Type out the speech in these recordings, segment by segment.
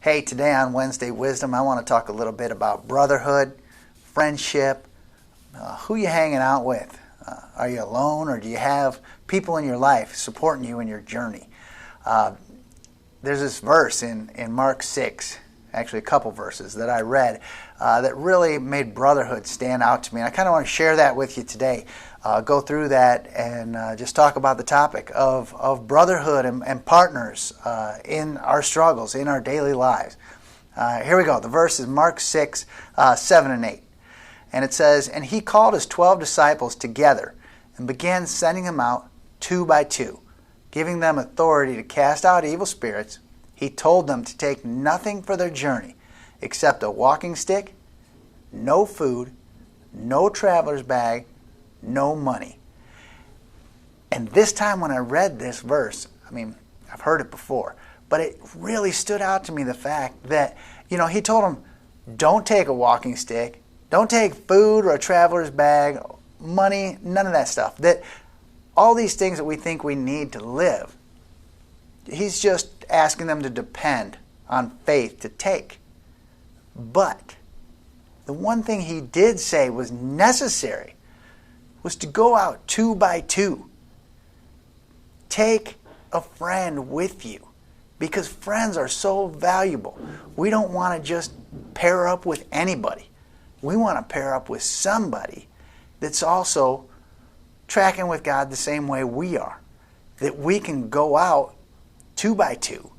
Hey, today on Wednesday Wisdom, I want to talk a little bit about brotherhood, friendship, who you hanging out with. Are you alone, or do you have people in your life supporting you in your journey? There's this verse in Mark 6, actually a couple verses that I read that really made brotherhood stand out to me. And I kind of want to share that with you today. Go through that and just talk about the topic of brotherhood and partners in our struggles, in our daily lives. Here we go. The verse is Mark 6, 7 and 8. And it says, "And he called his 12 disciples together and began sending them out 2 by 2, giving them authority to cast out evil spirits. He told them to take nothing for their journey except a walking stick, no food, no traveler's bag, no money." And this time when I read this verse, I've heard it before, but it really stood out to me, the fact that, he told them, don't take a walking stick, don't take food or a traveler's bag, money, none of that stuff. That all these things that we think we need to live, he's just asking them to depend on faith to take. But the one thing he did say was necessary was to go out 2 by 2. Take a friend with you, because friends are so valuable. We don't want to just pair up with anybody. We want to pair up with somebody that's also tracking with God the same way we are. That we can go out 2 by 2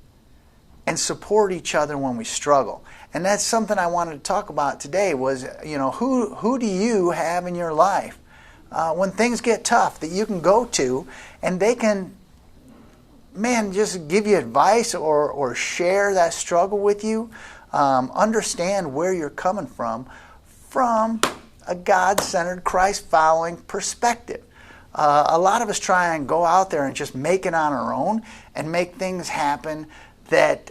and support each other when we struggle. And that's something I wanted to talk about today was, who do you have in your life when things get tough that you can go to and they can, just give you advice or share that struggle with you, understand where you're coming from a God-centered, Christ-following perspective. A lot of us try and go out there and just make it on our own and make things happen that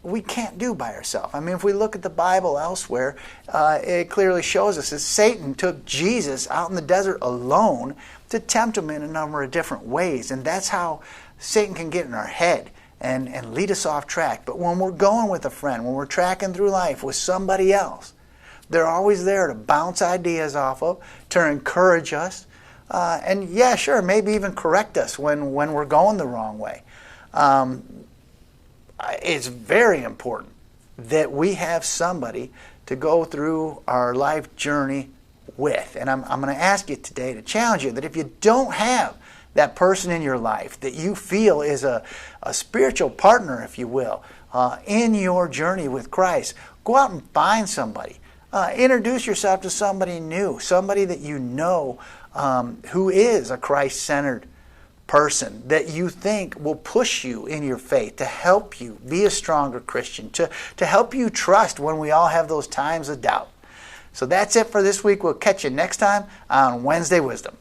we can't do by ourselves. If we look at the Bible elsewhere, it clearly shows us that Satan took Jesus out in the desert alone to tempt him in a number of different ways. And that's how Satan can get in our head and lead us off track. But when we're going with a friend, when we're tracking through life with somebody else, they're always there to bounce ideas off of, to encourage us, and maybe even correct us when we're going the wrong way. It's very important that we have somebody to go through our life journey with. And I'm going to ask you today to challenge you that if you don't have that person in your life that you feel is a spiritual partner, if you will, in your journey with Christ, go out and find somebody. Introduce yourself to somebody new, somebody that you know who is a Christ-centered person that you think will push you in your faith, to help you be a stronger Christian, to help you trust when we all have those times of doubt. So that's it for this week. We'll catch you next time on Wednesday Wisdom.